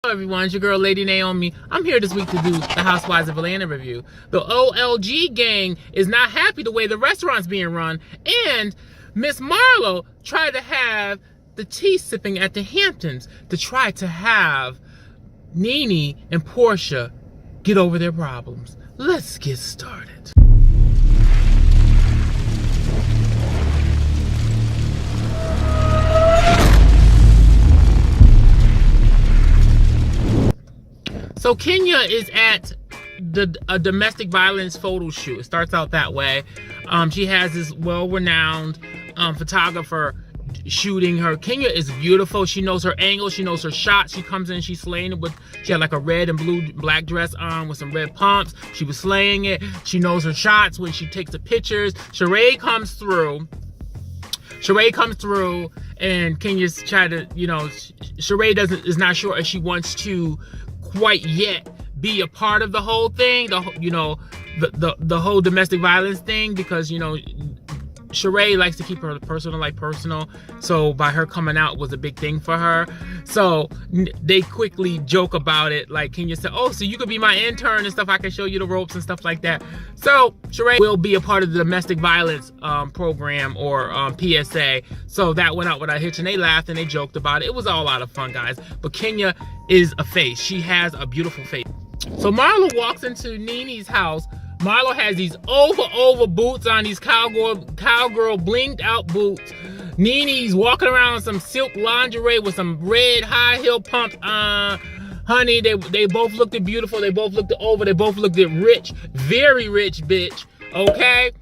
Hello everyone, it's your girl Lady Naomi. I'm here this week to do the Housewives of Atlanta review. The OLG gang is not happy the way the restaurant's being run, and Miss Marlo tried to have the tea sipping at the Hamptons to try to have Nene and Portia get over their problems. Let's get started. So Kenya is at a domestic violence photo shoot. It starts out that way. She has this well-renowned photographer shooting her. Kenya is beautiful. She knows her angles. She knows her shots. She comes in. She's slaying it with. She had like a red and blue black dress on with some red pumps. She was slaying it. She knows her shots when she takes the pictures. Sheree comes through, and Kenya's trying to, Sheree is not sure if she wants to quite yet be a part of the whole thing, the whole domestic violence thing, because Sheree likes to keep her personal life personal, so by her coming out was a big thing for her. So they quickly joke about it, like Kenya said, oh, so you could be my intern and stuff, I can show you the ropes and stuff like that. So Sheree will be a part of the domestic violence program, or PSA. So that went out without a hitch, and they laughed and they joked about it. It was all a lot of fun, guys. But Kenya is a face. She has a beautiful face. So Marlo walks into Nene's house. Marlo has these over boots on, these cowgirl blinged out boots. Nene's walking around in some silk lingerie with some red high heel pumps on. Honey, they both looked beautiful. They both looked over. They both looked rich, very rich bitch. Okay?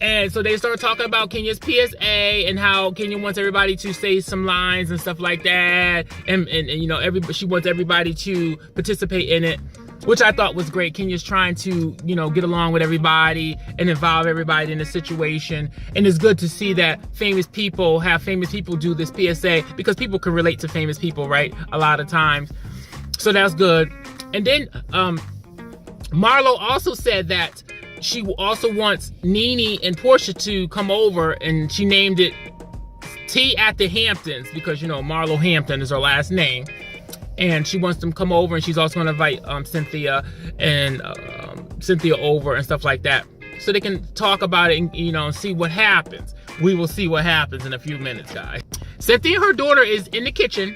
And so they start talking about Kenya's PSA and how Kenya wants everybody to say some lines and stuff like that. And she wants everybody to participate in it, which I thought was great. Kenya's trying to, get along with everybody and involve everybody in the situation. And it's good to see that famous people do this PSA, because people can relate to famous people, right? A lot of times. So that's good. And then Marlo also said that she also wants Nene and Portia to come over, and she named it Tea at the Hamptons, because, Marlo Hampton is her last name. And she wants them to come over, and she's also going to invite Cynthia and Cynthia over and stuff like that, so they can talk about it and see what happens. We will see what happens in a few minutes, guys. Cynthia, her daughter, is in the kitchen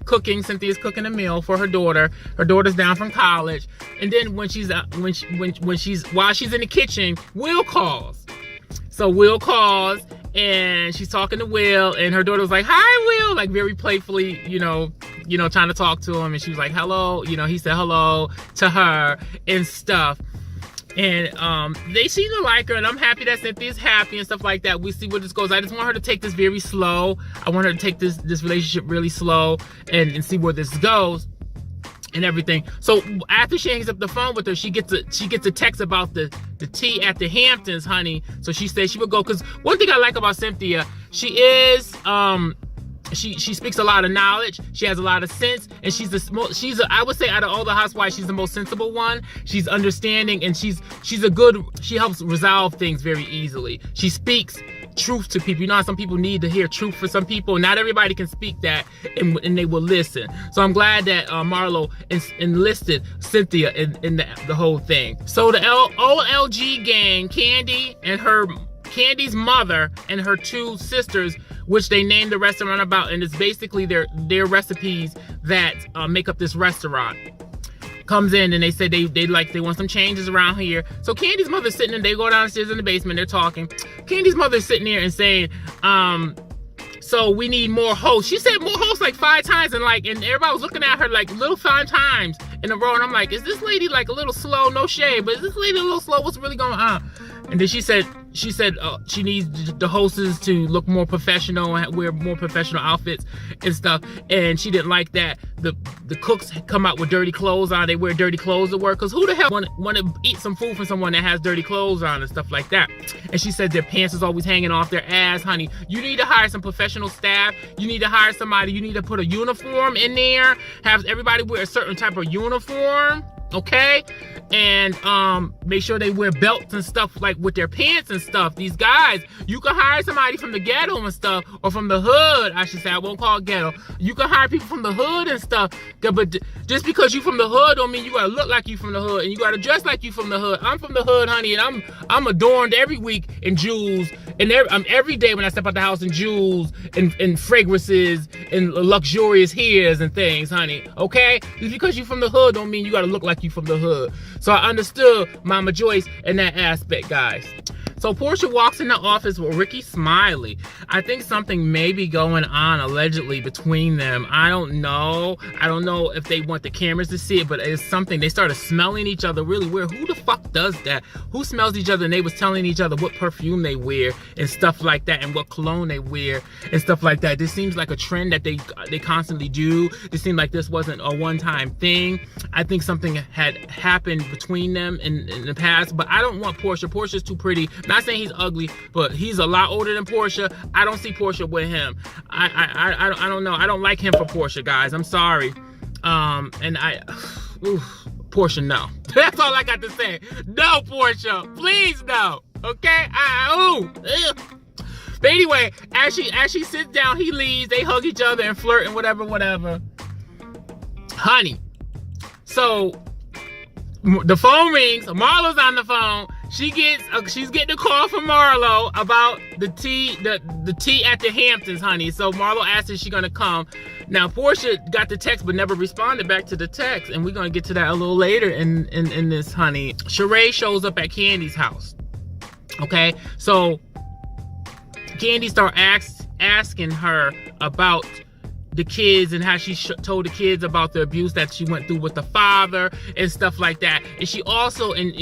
cooking. Cynthia's cooking a meal for her daughter. Her daughter's down from college, and then while she's in the kitchen, Will calls. So Will calls, and she's talking to Will, and her daughter was like, "Hi, Will," like very playfully, trying to talk to him, and she was like, "Hello," he said hello to her and stuff. And they seem to like her, and I'm happy that Cynthia's happy and stuff like that. We see where this goes. I just want her to take this very slow. I want her to take this relationship really slow and see where this goes and everything. So after she hangs up the phone with her, she gets a text about the tea at the Hamptons, honey. So she said she would go, because one thing I like about Cynthia, she is she speaks a lot of knowledge. She has a lot of sense, and I would say out of all the housewives, she's the most sensible one. She's understanding, and she helps resolve things very easily. She speaks truth to people. How some people need to hear truth for some people. Not everybody can speak that, and they will listen. So I'm glad that Marlo enlisted Cynthia in the whole thing. So the OLG gang, Candy's mother and her two sisters, which they named the restaurant about, and it's basically their recipes that make up this restaurant, comes in, and they say they want some changes around here. So Candy's mother's sitting, and they go downstairs in the basement, they're talking. Candy's mother's sitting there and saying, so we need more hosts. She said more hosts like 5 times, and everybody was looking at her like little 5 times in a row, and I'm like, is this lady like a little slow? No shade, but is this lady a little slow? What's really going on? And then she said she needs the hostess to look more professional and wear more professional outfits and stuff. And she didn't like that the cooks come out with dirty clothes on. They wear dirty clothes to work, because who the hell want to eat some food from someone that has dirty clothes on and stuff like that? And she said their pants is always hanging off their ass. Honey, you need to hire some professional staff. You need to hire somebody. You need to put a uniform in there. Have everybody wear a certain type of uniform. Okay? and make sure they wear belts and stuff like with their pants and stuff. These guys, you can hire somebody from the ghetto and stuff, or from the hood, I should say. I won't call it ghetto. You can hire people from the hood and stuff, but just because you from the hood don't mean you gotta look like you from the hood, and you gotta dress like you from the hood. I'm from the hood, honey, and I'm adorned every week in jewels, and every day when I step out the house in jewels and fragrances and luxurious hairs and things, honey, okay? Just because you from the hood don't mean you gotta look like you from the hood. So I understood Mama Joyce in that aspect, guys. So Portia walks in the office with Ricky Smiley. I think something may be going on allegedly between them. I don't know. I don't know if they want the cameras to see it, but it's something. They started smelling each other really weird. Who the fuck does that? Who smells each other? And they was telling each other what perfume they wear and stuff like that, and what cologne they wear and stuff like that. This seems like a trend that they constantly do. This seemed like this wasn't a one-time thing. I think something had happened between them in the past, but I don't want Portia. Portia's too pretty. Not saying he's ugly, but he's a lot older than Portia. I don't see Portia with him. I don't know. I don't like him for Portia, guys. I'm sorry. Portia, no. That's all I got to say. No, Portia. Please, no. Okay? But anyway, as she sits down, he leaves. They hug each other and flirt and whatever. Honey. So the phone rings. Marlo's on the phone. She's getting a call from Marlo about the tea at the Hamptons, honey. So Marlo asked if she's gonna come. Now Portia got the text but never responded back to the text, and we're gonna get to that a little later in this, honey. Sheree shows up at Candy's house. Okay, so Candy start asking her about the kids and how she told the kids about the abuse that she went through with the father and stuff like that. And she also, and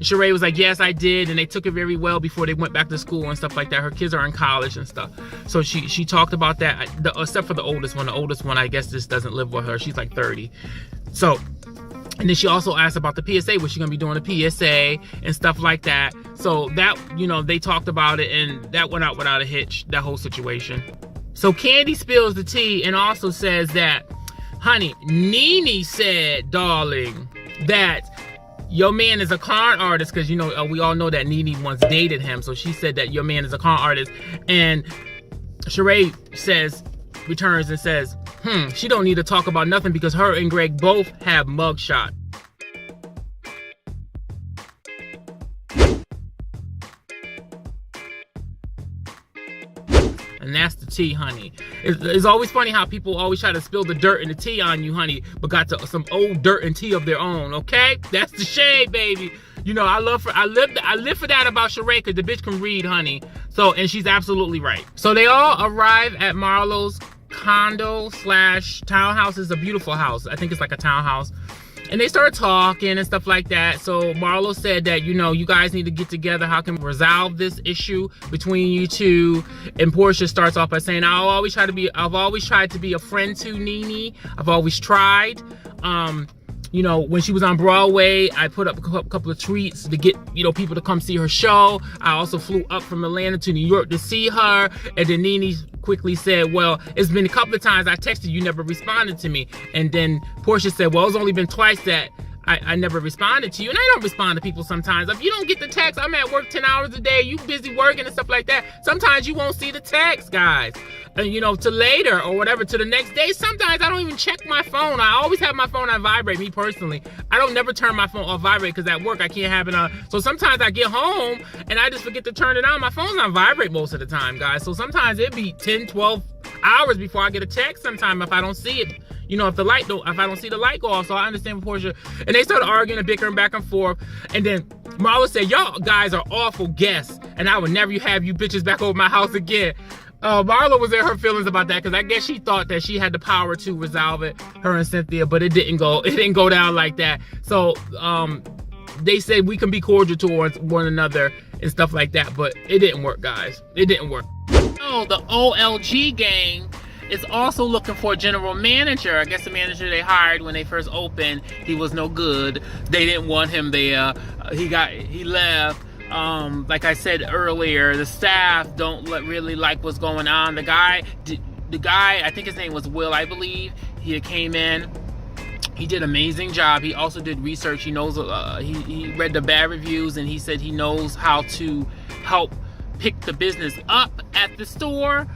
Sheree was like, yes, I did. And they took it very well before they went back to school and stuff like that. Her kids are in college and stuff. So she talked about that, except for the oldest one. The oldest one, I guess, just doesn't live with her. She's like 30. So, and then she also asked about the PSA, was she gonna be doing a PSA and stuff like that. So that, they talked about it, and that went out without a hitch, that whole situation. So Candy spills the tea and also says that, honey, Nene said, darling, that your man is a con artist, because, we all know that Nene once dated him. So she said that your man is a con artist. And Sheree returns and says, she don't need to talk about nothing because her and Greg both have mugshot. And that's the tea, honey. It's always funny how people always try to spill the dirt and the tea on you, honey, but got some old dirt and tea of their own, okay? That's the shade, baby. I live for that about Sheree, because the bitch can read, honey. So, and she's absolutely right. So they all arrive at Marlo's condo / townhouse. Is a beautiful house. I think it's like a townhouse. And they start talking and stuff like that. So Marlo said that, you guys need to get together. How can we resolve this issue between you two? And Portia starts off by saying, I've always tried to be a friend to Nene. I've always tried. When she was on Broadway, I put up a couple of tweets to get, people to come see her show. I also flew up from Atlanta to New York to see her. And then Nene quickly said, well, it's been a couple of times I texted you never responded to me. And then Portia said, well, it's only been twice that I never responded to you. And I don't respond to people sometimes. If you don't get the text, I'm at work 10 hours a day, you busy working and stuff like that. Sometimes you won't see the text, guys. And to later or whatever, to the next day. Sometimes I don't even check my phone. I always have my phone on vibrate, me personally. I don't never turn my phone off vibrate, because at work I can't have it on. So sometimes I get home and I just forget to turn it on. My phone's on vibrate most of the time, guys. So sometimes it'd be 10, 12 hours before I get a text sometime if I don't see it. If I don't see the light go off. So I understand Portia. And they started arguing and bickering back and forth. And then Marlo said, y'all guys are awful guests, and I would never have you bitches back over my house again. Marlo was in her feelings about that, because I guess she thought that she had the power to resolve it, her and Cynthia, but it didn't go down like that. So they said we can be cordial towards one another and stuff like that, but it didn't work, guys. It didn't work. Oh, the OLG gang is also looking for a general manager. I guess the manager they hired when they first opened, he was no good. They didn't want him there. He left. Like I said earlier, the staff don't really like what's going on. The guy, I think his name was Will, I believe. He came in He did an amazing job. He also did research. He knows, he read the bad reviews, and he said he knows how to help pick the business up at the store.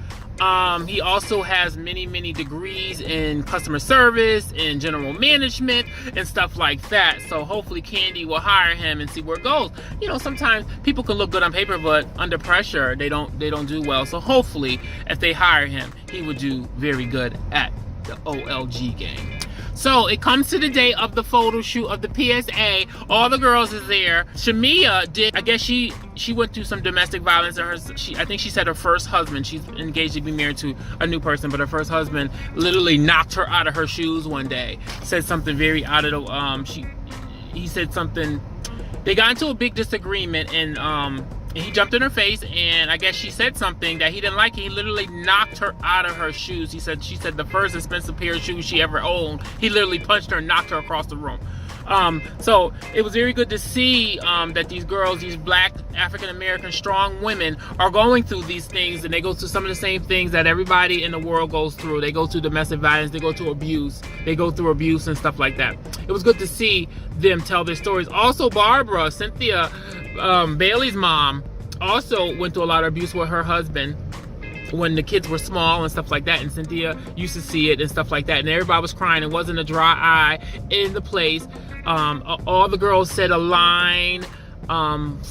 He also has many degrees in customer service and general management and stuff like that. So hopefully Candy will hire him and see where it goes. You know, sometimes people can look good on paper, but under pressure, they don't do well. So hopefully, if they hire him, he would do very good at the OLG game. So it comes to the day of the photo shoot of the PSA. All the girls is there. Shamia did, I guess she went through some domestic violence. I think she said her first husband, she's engaged to be married to a new person, but her first husband literally knocked her out of her shoes one day. Said something very out of the, he said something, they got into a big disagreement, and he jumped in her face, and I guess she said something that he didn't like. He literally knocked her out of her shoes. She said the first expensive pair of shoes she ever owned. He literally punched her and knocked her across the room. So it was very good to see that these girls, these black African-American strong women, are going through these things, and they go through some of the same things that everybody in the world goes through. They go through domestic violence, they go through abuse, and stuff like that. It was good to see them tell their stories. Also, Barbara, Cynthia, Bailey's mom, also went through a lot of abuse with her husband when the kids were small and stuff like that, and Cynthia used to see it and stuff like that, and everybody was crying. It wasn't a dry eye in the place. All the girls said a line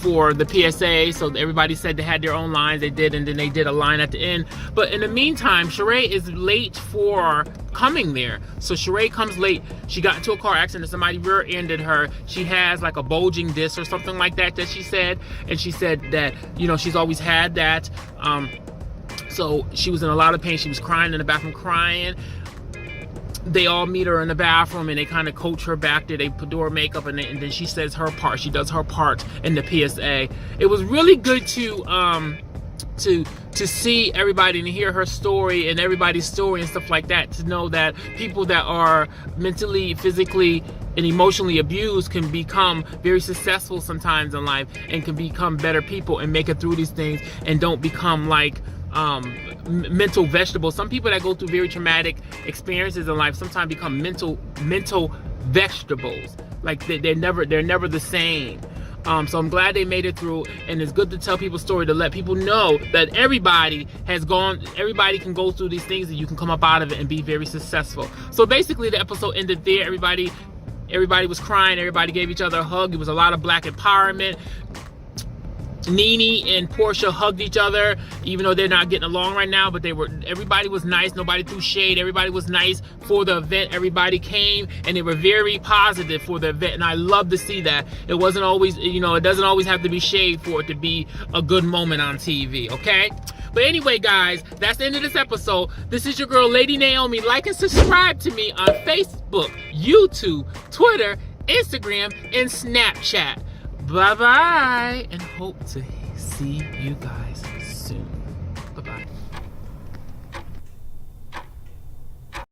for the PSA, so everybody said they had their own lines. They did, and then they did a line at the end. But in the meantime, Sheree is late for coming there. So Sheree comes late. She got into a car accident. Somebody rear-ended her. She has like a bulging disc or something like that she said, and she said that, you know, she's always had that. So she was in a lot of pain. She was crying in the bathroom, crying. They all meet her in the bathroom, and they kind of coach her back there. They do her makeup, and then she says her part. She does her part in the PSA. It was really good to see everybody and hear her story and everybody's story and stuff like that. To know that people that are mentally, physically, and emotionally abused can become very successful sometimes in life, and can become better people and make it through these things, and don't become like mental vegetables. Some people that go through very traumatic experiences in life sometimes become mental vegetables. Like they're never the same. So I'm glad they made it through, and it's good to tell people's story, to let people know that everybody can go through these things, and you can come up out of it and be very successful. So basically the episode ended there. Everybody was crying. Everybody gave each other a hug. It was a lot of black empowerment. Nene and Portia hugged each other, even though they're not getting along right now, but everybody was nice. Nobody threw shade. Everybody was nice for the event. Everybody came, and they were very positive for the event, and I love to see that. It wasn't always, you know, it doesn't always have to be shade for it to be a good moment on TV, okay? But anyway, guys, that's the end of this episode. This is your girl, Lady Naomi. Like and subscribe to me on Facebook, YouTube, Twitter, Instagram, and Snapchat. Bye-bye, and hope to see you guys soon. Bye-bye.